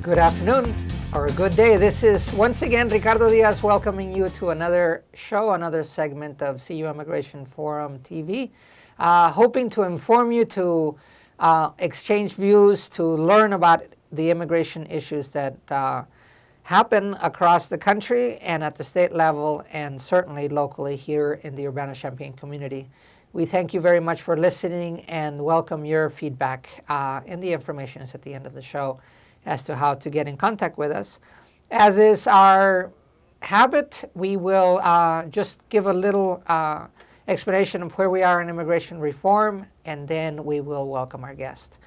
Good afternoon or good day. This is once again Ricardo Diaz welcoming you to another show, another segment of CU Immigration Forum TV. Hoping to inform you, to exchange views, to learn about the immigration issues that happen across the country and at the state level and certainly locally here in the Urbana-Champaign community. We thank you very much for listening and welcome your feedback. And the information is at the end of the show as to how to get in contact with us. As is our habit, we will just give a little explanation of where we are in immigration reform, and then we will welcome our guest.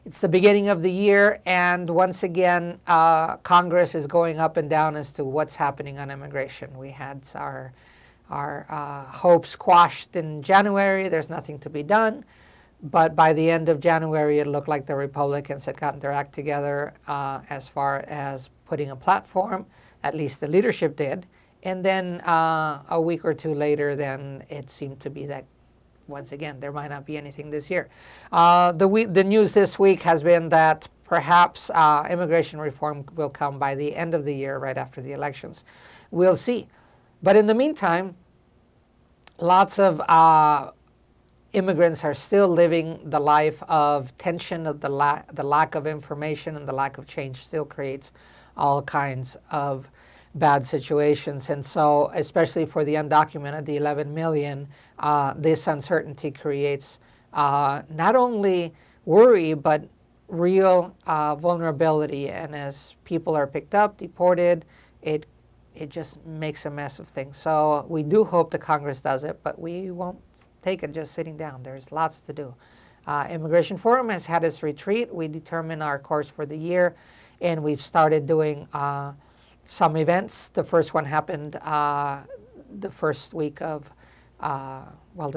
It's the beginning of the year, and once again, Congress is going up and down as to what's happening on immigration. We had our hopes quashed in January. There's nothing to be done. But by the end of January, it looked like the Republicans had gotten their act together as far as putting a platform, at least the leadership did. And then a week or two later, then it seemed to be that, once again, there might not be anything this year. The news this week has been that perhaps immigration reform will come by the end of the year, right after the elections. We'll see. But in the meantime, lots of immigrants are still living the life of tension, of the lack of information, and the lack of change still creates all kinds of bad situations. And so, especially for the undocumented, the 11 million, this uncertainty creates not only worry, but real vulnerability. And as people are picked up, deported, it just makes a mess of things. So we do hope the Congress does it, but we won't take it just sitting down. There's lots to do. Immigration Forum has had its retreat. We determine our course for the year, and we've started doing some events. The first one happened the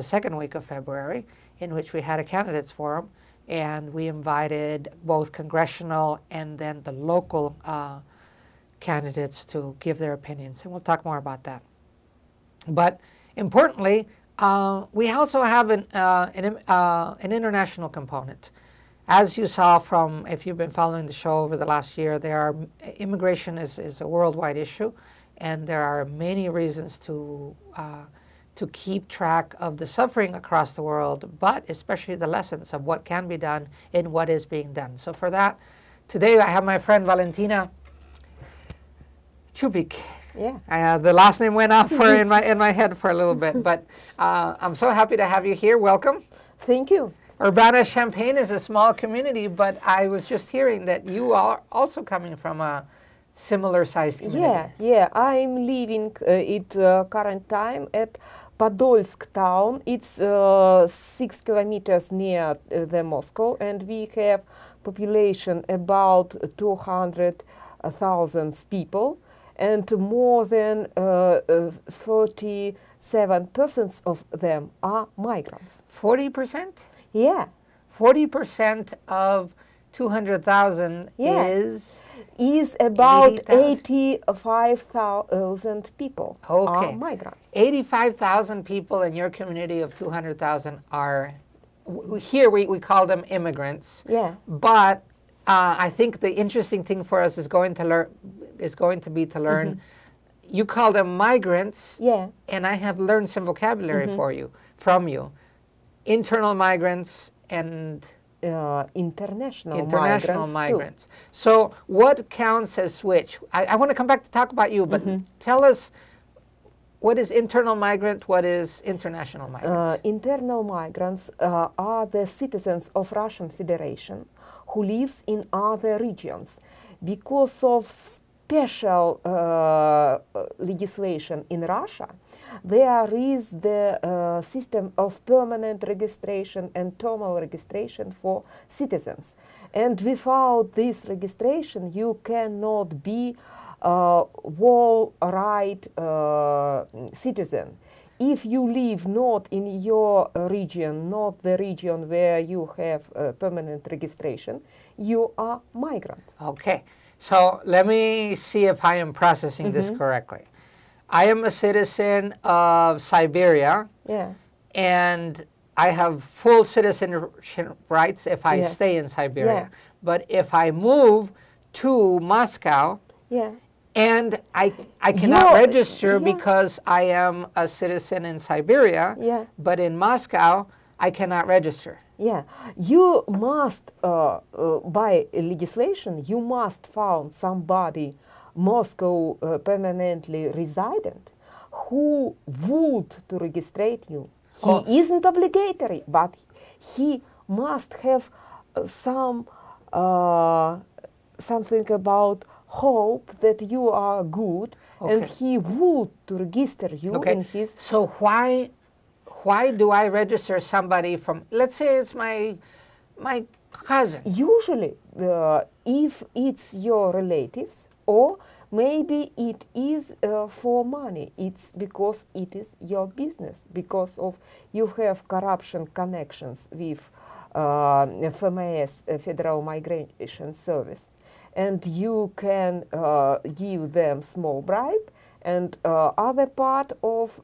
second week of February, in which we had a candidates forum, and we invited both congressional and then the local candidates to give their opinions, and we'll talk more about that. But importantly, we also have an international component. As you saw from, if you've been following the show over the last year, immigration is a worldwide issue, and there are many reasons to keep track of the suffering across the world, but especially the lessons of what can be done and what is being done. So for that, today I have my friend Valentina Chupik. Yeah. The last name went off in my head for a little bit, but I'm so happy to have you here. Welcome. Thank you. Urbana-Champaign is a small community, but I was just hearing that you are also coming from a similar-sized community. Yeah. I'm living at current time at Podolsk town. It's 6 kilometers near the Moscow, and we have population about 200,000 people. And more than 47% of them are migrants. 40%? Yeah. 40% of 200,000 is about 85,000 people are migrants. 85,000 people in your community of 200,000 are, here we call them immigrants. Yeah. But I think the interesting thing for us is going to learn. Mm-hmm. You call them migrants, yeah, and I have learned some vocabulary from you. Internal migrants and international migrants. So what counts as which? I want to come back to talk about you, but tell us, what is internal migrant? What is international migrant? Internal migrants are the citizens of Russian Federation who lives in other regions. Because of special legislation in Russia, there is the system of permanent registration and terminal registration for citizens. And without this registration, you cannot be whole right citizen. If you live not in your region, not the region where you have permanent registration, you are migrant. Okay, so let me see if I am processing this correctly. I am a citizen of Siberia, Yeah. and I have full citizenship rights if I Yeah. stay in Siberia. Yeah. But if I move to Moscow Yeah. and I cannot You're- register yeah. because I am a citizen in Siberia, Yeah. but in Moscow I cannot register. Yeah, you must, by legislation, you must found somebody Moscow permanently resident who would to registrate you. He Oh. isn't obligatory, but he must have some something about hope that you are good, and Okay. he would to register you Okay. in his. So why do I register somebody from, let's say it's my cousin? Usually, if it's your relatives, or maybe it is for money, it's because it is your business, because of you have corruption connections with FMS, Federal Migration Service, and you can give them small bribe, and other part of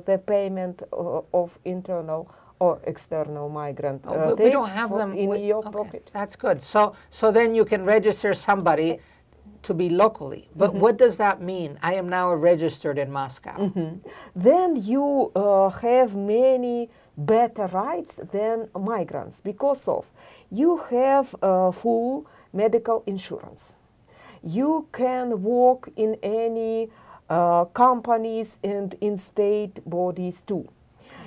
the payment of internal or external migrant We take don't have them in your okay, pocket. That's good. So then you can register somebody to be locally. But what does that mean? I am now registered in Moscow. Then you have many better rights than migrants because of you have full medical insurance. You can work in any companies and in state bodies too.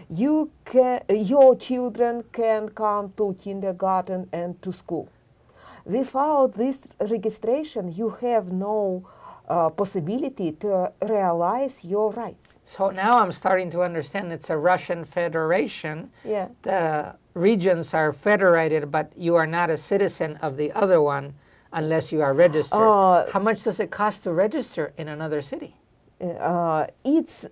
You can, your children can come to kindergarten and to school. Without this registration, you have no possibility to realize your rights. So now I'm starting to understand it's a Russian federation. Yeah. The regions are federated, but you are not a citizen of the other one unless you are registered. How much does it cost to register in another city? It's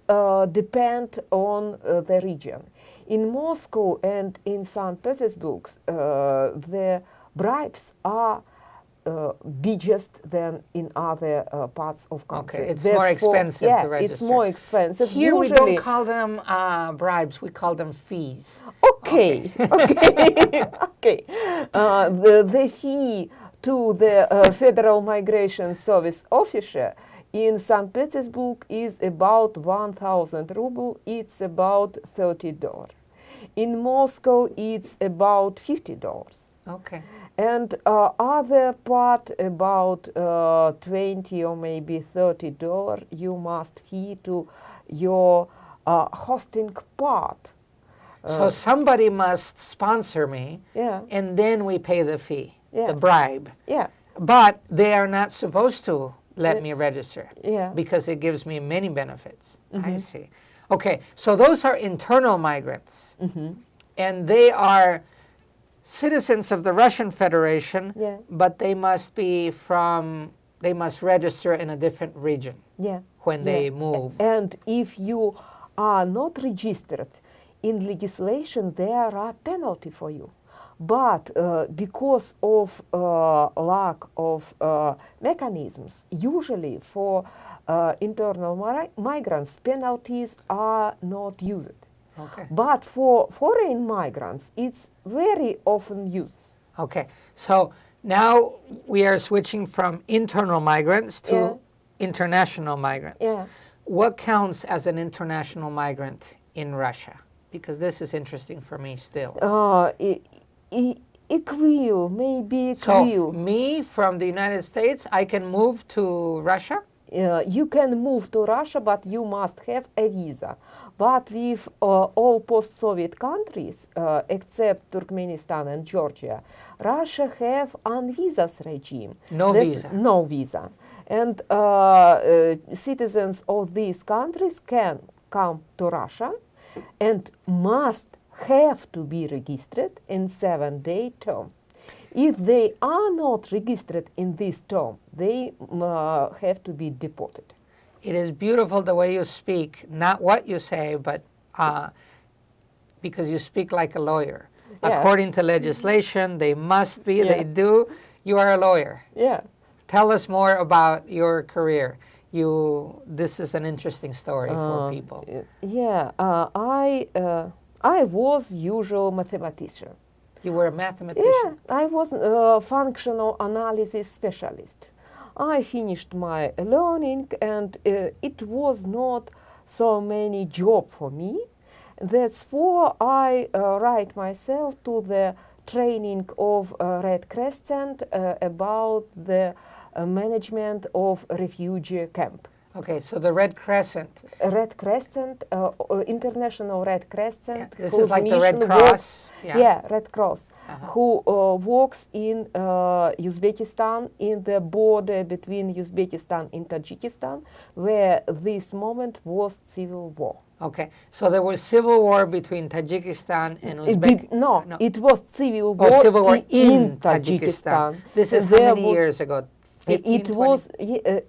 depend on the region. In Moscow and in St. Petersburg, the bribes are biggest than in other parts of country. Okay, it's more expensive to register. It's more expensive. Here we Usually, don't call them bribes, we call them fees. Okay, okay, okay. The fee to the Federal Migration Service officer in St. Petersburg is about 1,000 ruble. It's about $30. In Moscow, it's about $50. Okay. And other part about 20 or maybe $30 you must fee to your hosting part. So somebody must sponsor me, Yeah, and then we pay the fee, Yeah. the bribe. yeah, But they are not supposed to let me register yeah. because it gives me many benefits. I see. Okay, so those are internal migrants, and they are citizens of the Russian Federation, Yeah. but they must be from, they must register in a different region Yeah. when they Yeah. move. And if you are not registered in legislation, there are penalty for you. But because of lack of mechanisms, usually for internal migrants, penalties are not used. Okay. But for foreign migrants, it's very often used. Okay, so now we are switching from internal migrants to Yeah. international migrants. Yeah. What counts as an international migrant in Russia? Because this is interesting for me still. Equal, maybe So equal. me from the United States, I can move to Russia? You can move to Russia, but you must have a visa. But with all post-Soviet countries, except Turkmenistan and Georgia, Russia have un-visas regime. No visa. No visa. And citizens of these countries can come to Russia and must have to be registered in 7-day term. If they are not registered in this term, they have to be deported. It is beautiful the way you speak, not what you say, but because you speak like a lawyer. Yeah. According to legislation, they must be, Yeah. they do. You are a lawyer. Yeah. Tell us more about your career. This is an interesting story for people. Yeah, I was usual mathematician. You were a mathematician. Yeah, I was a functional analysis specialist. I finished my learning, and it was not so many job for me. That's why I write myself to the training of Red Crescent about the management of refugee camp. Okay, so the Red Crescent. Red Crescent, International Red Crescent. Yeah, this whose is like the Red mission Cross. works- yeah, Red Cross, who works in Uzbekistan, in the border between Uzbekistan and Tajikistan, where this moment was civil war. Okay, so there was civil war between Tajikistan and Uzbekistan. No, it was civil war, civil war in Tajikistan. This is And how there many was- years ago? 15, It 20? was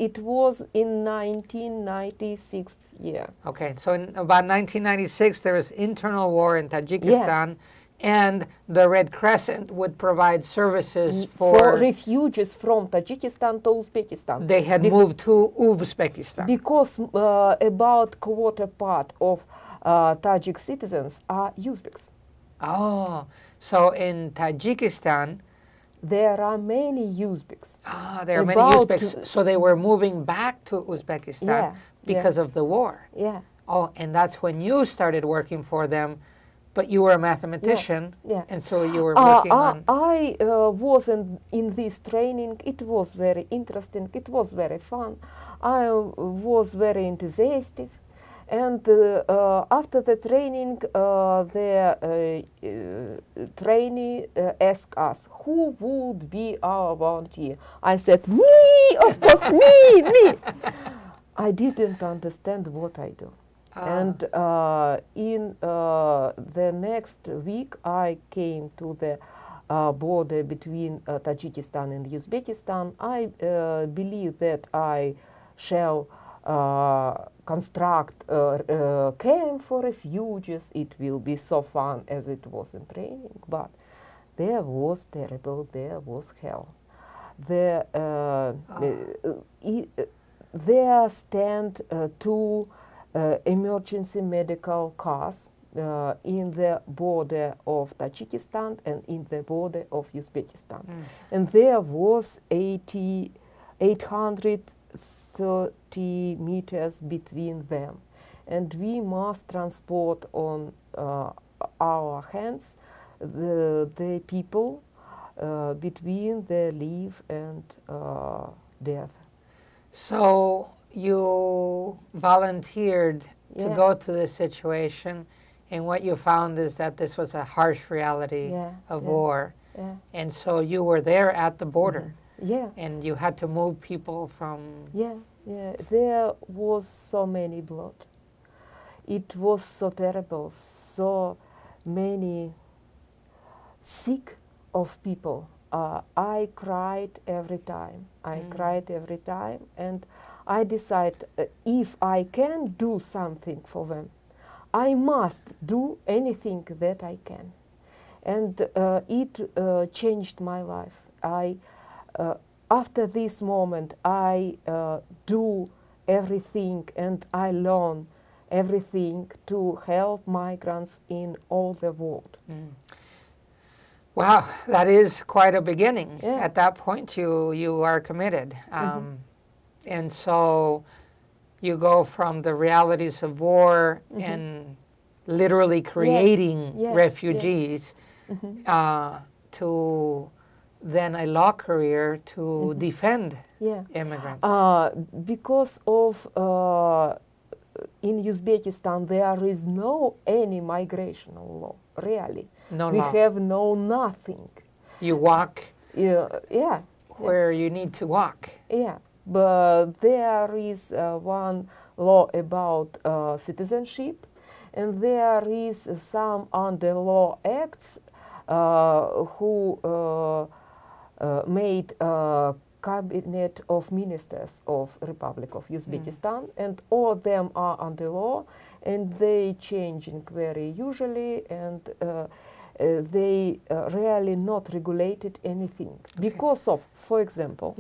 it was in 1996 year. Okay, so in about 1996, there was internal war in Tajikistan, and the Red Crescent would provide services For refugees from Tajikistan to Uzbekistan. They had moved to Uzbekistan. Because about quarter part of Tajik citizens are Uzbeks. Oh, so in Tajikistan, There are many Uzbeks. there are many About- Uzbeks, so they were moving back to Uzbekistan Yeah, because of the war. Yeah, Oh, and that's when you started working for them, but you were a mathematician, yeah. and so you were working on... I was in this training. It was very interesting. It was very fun. I was very enthusiastic. And after the training, the trainee asked us, who would be our volunteer? I said, me, of course, me. I didn't understand what I do. And in the next week, I came to the border between Tajikistan and Uzbekistan. I believe that I shall construct a camp for refugees. It will be so fun as it was in training, but there was terrible, there was hell. There stand two emergency medical cars in the border of Tajikistan and in the border of Uzbekistan. And there was 830 meters between them. And we must transport on our hands the people between the life and death. So you volunteered to Yeah. go to this situation, and what you found is that this was a harsh reality of war. Yeah. And so you were there at the border, Yeah. and you had to move people from... Yeah, there was so many blood. It was so terrible, so many sick of people. I cried every time. And I decided if I can do something for them, I must do anything that I can. And it changed my life. After this moment, I do everything and I learn everything to help migrants in all the world. Wow, that is quite a beginning. Yeah. At that point, you are committed. And so you go from the realities of war and literally creating refugees to then a law career to defend immigrants. Because of in Uzbekistan there is no any migrational law, really. No we law. have no nothing. You walk Yeah. where you need to walk. Yeah, but there is one law about citizenship, and there is some under law acts who made a cabinet of ministers of Republic of Uzbekistan, and all of them are under law, and they changing very usually, and they really not regulated anything because of, for example.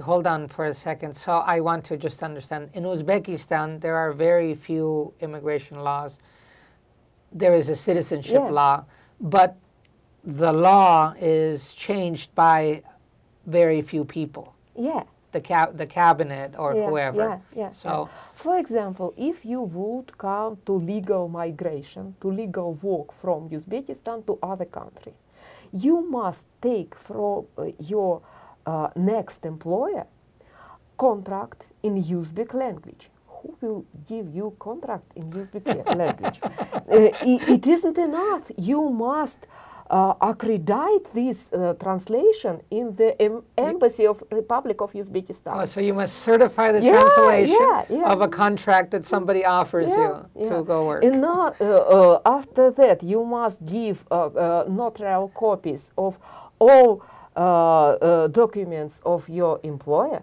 Hold on for a second. So I want to just understand. In Uzbekistan, there are very few immigration laws. there is a citizenship Yeah. law, but the law is changed by very few people, Yeah. the cabinet or Yeah, whoever. yeah, yeah, So, yeah. For example, if you would come to legal migration, to legal work from Uzbekistan to other country, you must take from your next employer contract in Uzbek language. Who will give you contract in Uzbek language? It isn't enough. You must accredit this translation in the embassy of Republic of Uzbekistan. oh, so you must certify the Yeah, translation yeah, yeah. of a contract that somebody offers Yeah, you to yeah. go work. And now, after that, you must give notarial copies of all documents of your employer.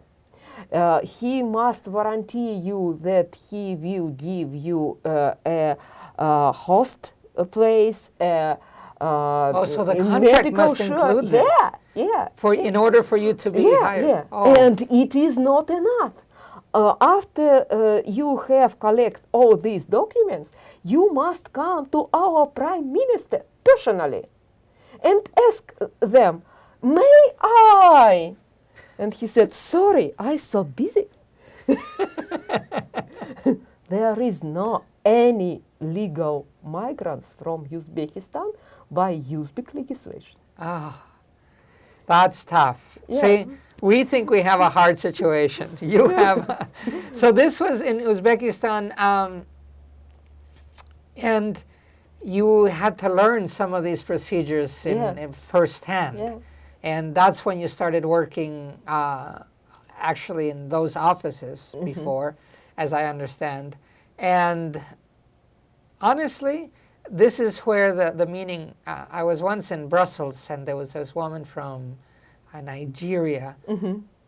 He must guarantee you that he will give you a host place, so the a contract medical must include shirt. this. Yeah, yeah. In order for you to be Yeah, hired. yeah. Oh. And it is not enough. After you have collect all these documents, you must come to our Prime Minister personally and ask them, may I? And he said, sorry, I'm so busy. There is no any legal migrants from Uzbekistan by Uzbek legislation. Ah, that's tough. Yeah. See, we think we have a hard situation. You have. So this was in Uzbekistan, and you had to learn some of these procedures in firsthand. Yeah. And that's when you started working actually in those offices before, as I understand. And honestly, this is where the meaning, I was once in Brussels and there was this woman from Nigeria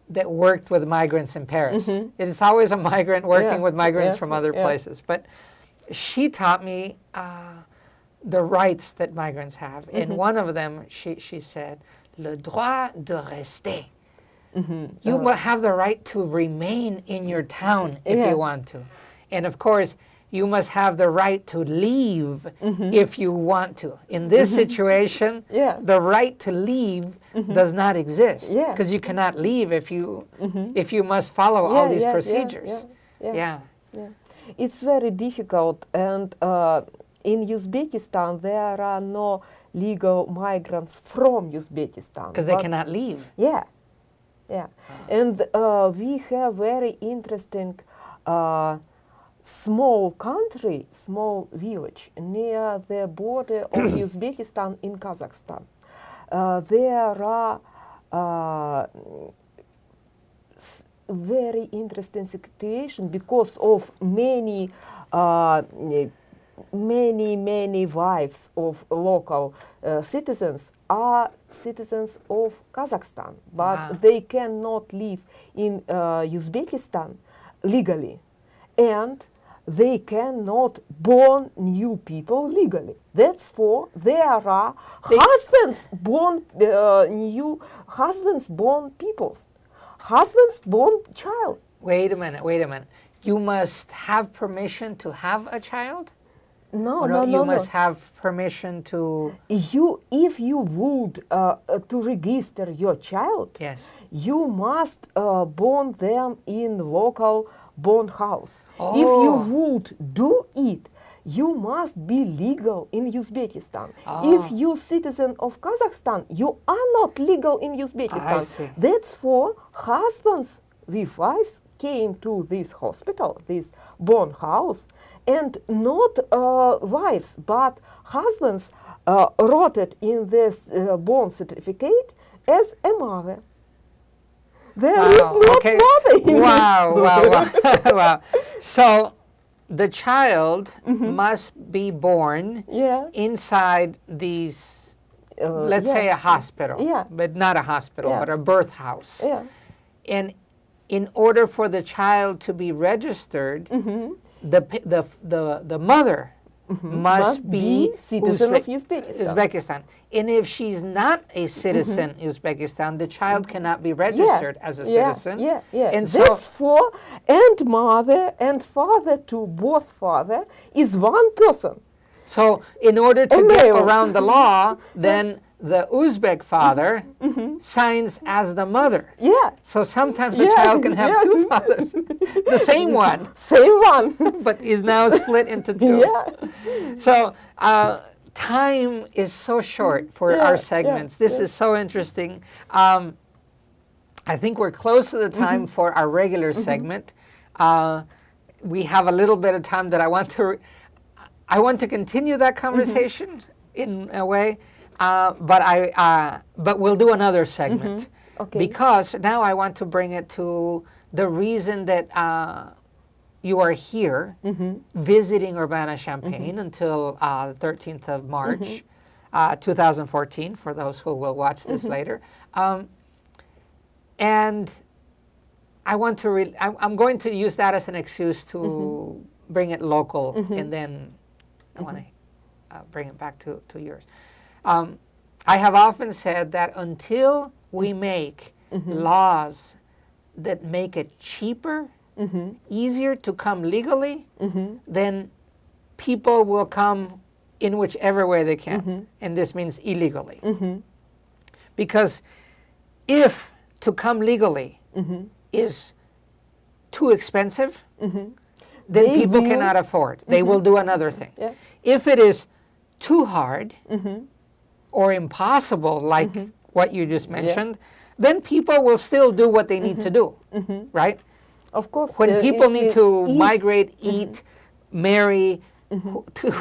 that worked with migrants in Paris. It is always a migrant working with migrants from other places. But she taught me the rights that migrants have. And one of them, she said, le droit de rester. You have the right to remain in your town if you want to. And of course, you must have the right to leave if you want to. In this situation, the right to leave does not exist because you cannot leave if you must follow all these procedures. Yeah. It's very difficult, and in Uzbekistan there are no legal migrants from Uzbekistan because they cannot leave. Yeah, yeah, and we have very interesting small country, small village near the border of Uzbekistan in Kazakhstan. There are very interesting situation because of many wives of local citizens are citizens of Kazakhstan, but they cannot live in Uzbekistan legally, and they cannot born new people legally. That's for there are husbands born new husbands born peoples, husbands born child. Wait a minute. You must have permission to have a child? No, or no, you no, must no. have permission to... If you would to register your child, Yes. you must born them in local born house. Oh. If you would do it, you must be legal in Uzbekistan. Oh. If you citizen of Kazakhstan, you are not legal in Uzbekistan. I see. That's for husbands with wives came to this hospital, this born house, and not wives, but husbands wrote it in this born certificate as a mother. There is not mother in Wow. So the child must be born inside these, let's say a hospital, but not a hospital, but a birth house. And in order for the child to be registered, the mother must be citizen of Uzbekistan. And if she's not a citizen Uzbekistan, the child cannot be registered as a citizen. And that's for and mother and father to both father is one person. So in order to get male. around the law, then the Uzbek father signs as the mother. Yeah. So sometimes the Yeah, child can have yeah. two fathers, the same one, Same one. but is now split into two. Yeah. So time is so short for Yeah, our yeah, segments. This yeah. is so interesting. I think we're close to the time for our regular segment. We have a little bit of time that I want to continue that conversation in a way, but we'll do another segment Okay. because now I want to bring it to the reason that you are here visiting Urbana-Champaign until the 13th of March, 2014, for those who will watch this later. And I want to, I'm going to use that as an excuse to bring it local, and then I want to bring it back to yours. I have often said that until we make laws that make it cheaper, easier to come legally, then people will come in whichever way they can, and this means illegally. Because if to come legally is too expensive, then They people will. cannot afford. They will do another thing. Yeah. If it is too hard or impossible, like what you just mentioned, then people will still do what they need to do, right? Of course. When people need to if migrate, eat, marry,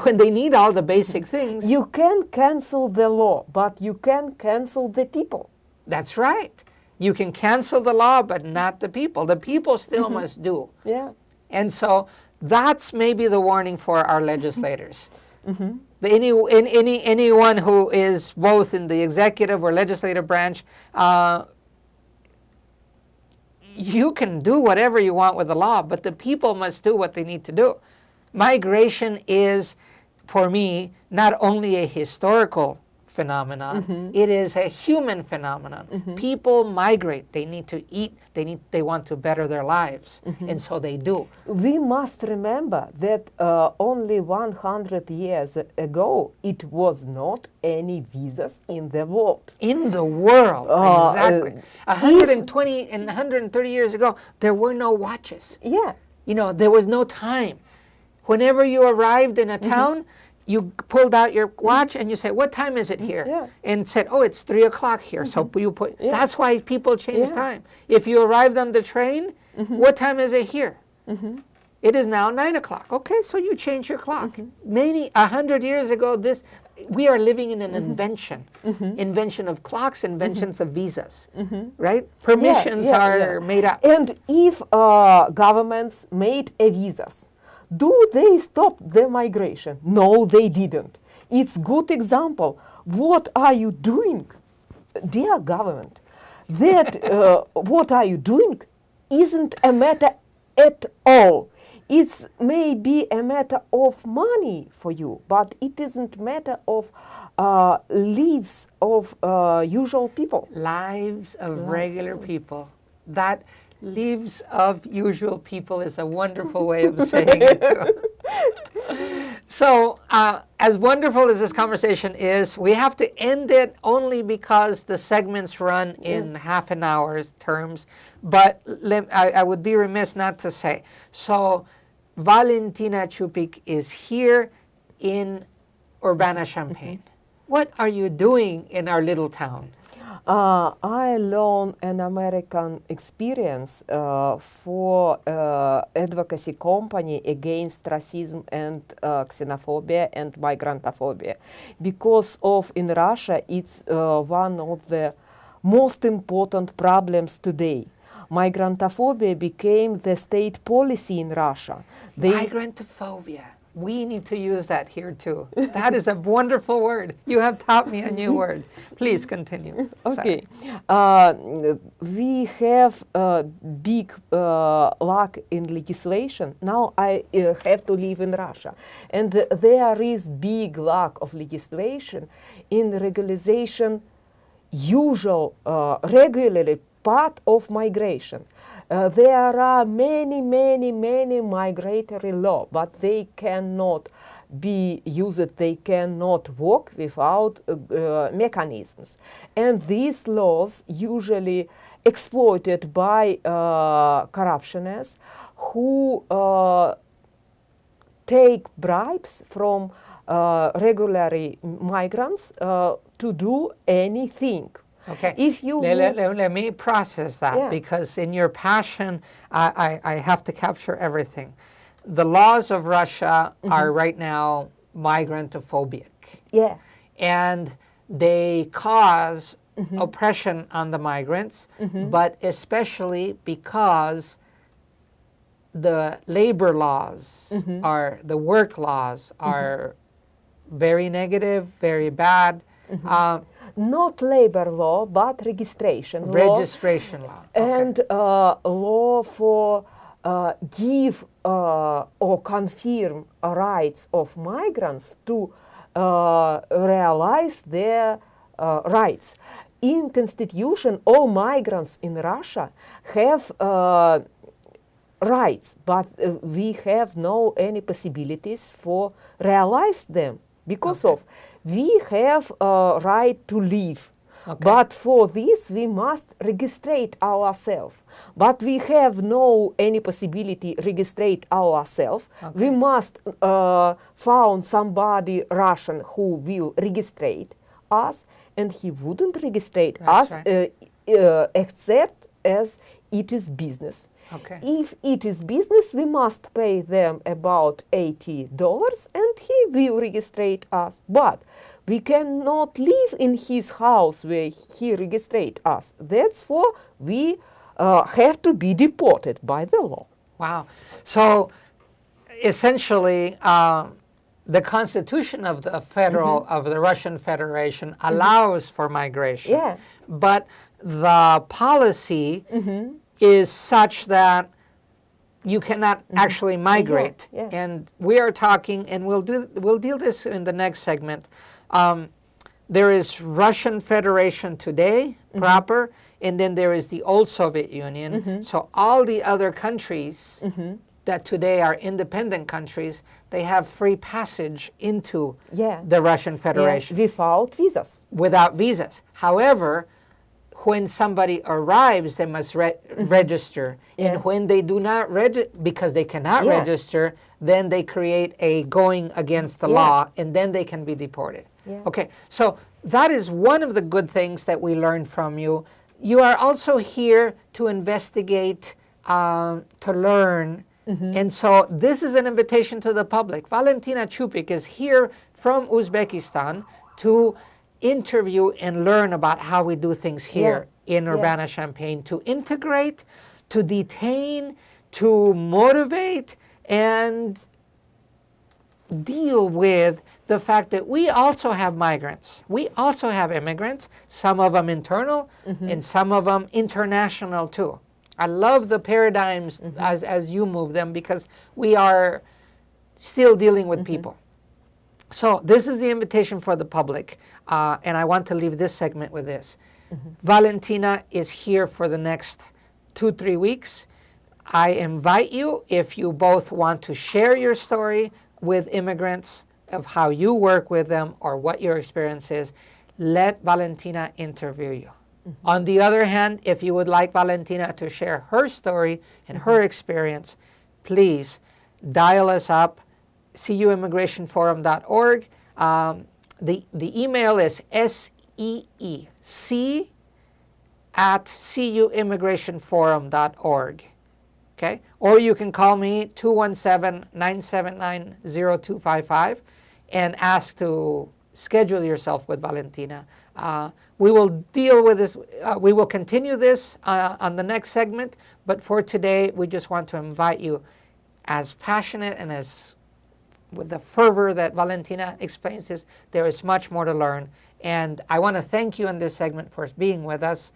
when they need all the basic things, you can cancel the law, but you can cancel the people. that's right. You can cancel the law, but not the people. The people still must do. Yeah. And so that's maybe the warning for our legislators. Anyone who is both in the executive or legislative branch, you can do whatever you want with the law, but the people must do what they need to do. Migration is, for me, not only a historical phenomenon, it is a human phenomenon. People migrate, they need to eat, they want to better their lives, and so they do. We must remember that only 100 years ago it was not any visas in the world. In the world, exactly. 120 and 130 years ago, there were no watches. Yeah. You know, there was no time. Whenever you arrived in a town, you pulled out your watch and you said, "What time is it here?" Yeah. And said, "Oh, it's 3 o'clock here." So you put. Yeah. That's why people change Yeah. time. If you arrived on the train, what time is it here? It is now 9 o'clock. Okay, so you change your clock. 100 years ago, we are living in an invention of clocks, inventions of visas, right? Permissions are made up. And if governments made a visas, do they stop the migration? No, they didn't. It's good example. What are you doing, dear government? That what are you doing isn't a matter at all. It's maybe a matter of money for you, but it isn't matter of lives of usual people. Lives of regular people. That lives of usual people is a wonderful way of saying it too. So, as wonderful as this conversation is, we have to end it only because the segments run in half an hour's terms. But I would be remiss not to say. So, Valentina Chupik is here in Urbana-Champaign. What are you doing in our little town? I learned an American experience for advocacy company against racism and xenophobia and migrantophobia, because of in Russia it's one of the most important problems today. Migrantophobia became the state policy in Russia. Migrantophobia. We need to use that here too. That is a wonderful word. You have taught me a new word. Please continue. Okay. We have big lack in legislation. Now I have to live in Russia. And there is big lack of legislation in regularization usual, regularly part of migration. There are many migratory laws, but they cannot be used. They cannot work without mechanisms. And these laws usually exploited by corruptionists who take bribes from regular migrants to do anything. Okay, if you let me process that, Yeah. because in your passion, I have to capture everything. The laws of Russia are right now migrantophobic. Yeah. And they cause oppression on the migrants, but especially because the labor laws are, the work laws are very negative, very bad. Not labor law, but registration Registration law. Okay. and law for give or confirm rights of migrants to realize their rights. In Constitution, all migrants in Russia have rights, but we have no any possibilities for realize them because of we have a right to live. But for this we must registrate ourselves. But we have no any possibility registrate ourselves. We must found somebody Russian who will registrate us, and he wouldn't registrate us except as it is business. If it is business, we must pay them about $80 and he will registrate us. But we cannot live in his house where he registrate us. That's why we have to be deported by the law. Wow. So essentially, the Constitution of the federal of the Russian Federation allows for migration. Yeah. But the policy is such that you cannot actually migrate. And we are talking, and we'll deal this in the next segment. There is Russian Federation today proper, and then there is the old Soviet Union. So all the other countries that today are independent countries, they have free passage into the Russian Federation. Without visas. Without visas. However, when somebody arrives, they must register. And when they do not register, because they cannot register, then they create a going against the law, and then they can be deported. Okay, so that is one of the good things that we learned from you. You are also here to investigate, to learn. And so this is an invitation to the public. Valentina Chupik is here from Uzbekistan to interview and learn about how we do things here in Urbana-Champaign, to integrate, to detain, to motivate, and deal with the fact that we also have migrants. We also have immigrants, some of them internal and some of them international too. I love the paradigms as you move them, because we are still dealing with people. So this is the invitation for the public, and I want to leave this segment with this. Valentina is here for the next 2-3 weeks. I invite you, if you both want to share your story with immigrants of how you work with them or what your experience is, let Valentina interview you. On the other hand, if you would like Valentina to share her story and her experience, please dial us up, cuimmigrationforum.org. The email is seec@cuimmigrationforum.org. Okay? Or you can call me 217-979-0255 and ask to schedule yourself with Valentina. We will deal with this. We will continue this on the next segment. But for today, we just want to invite you, as passionate and as with the fervor that Valentina explains this, there is much more to learn. And I want to thank you in this segment for being with us.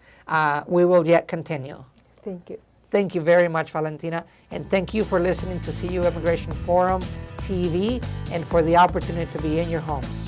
We will yet continue. Thank you. Thank you very much, Valentina. And thank you for listening to CU Immigration Forum TV and for the opportunity to be in your homes.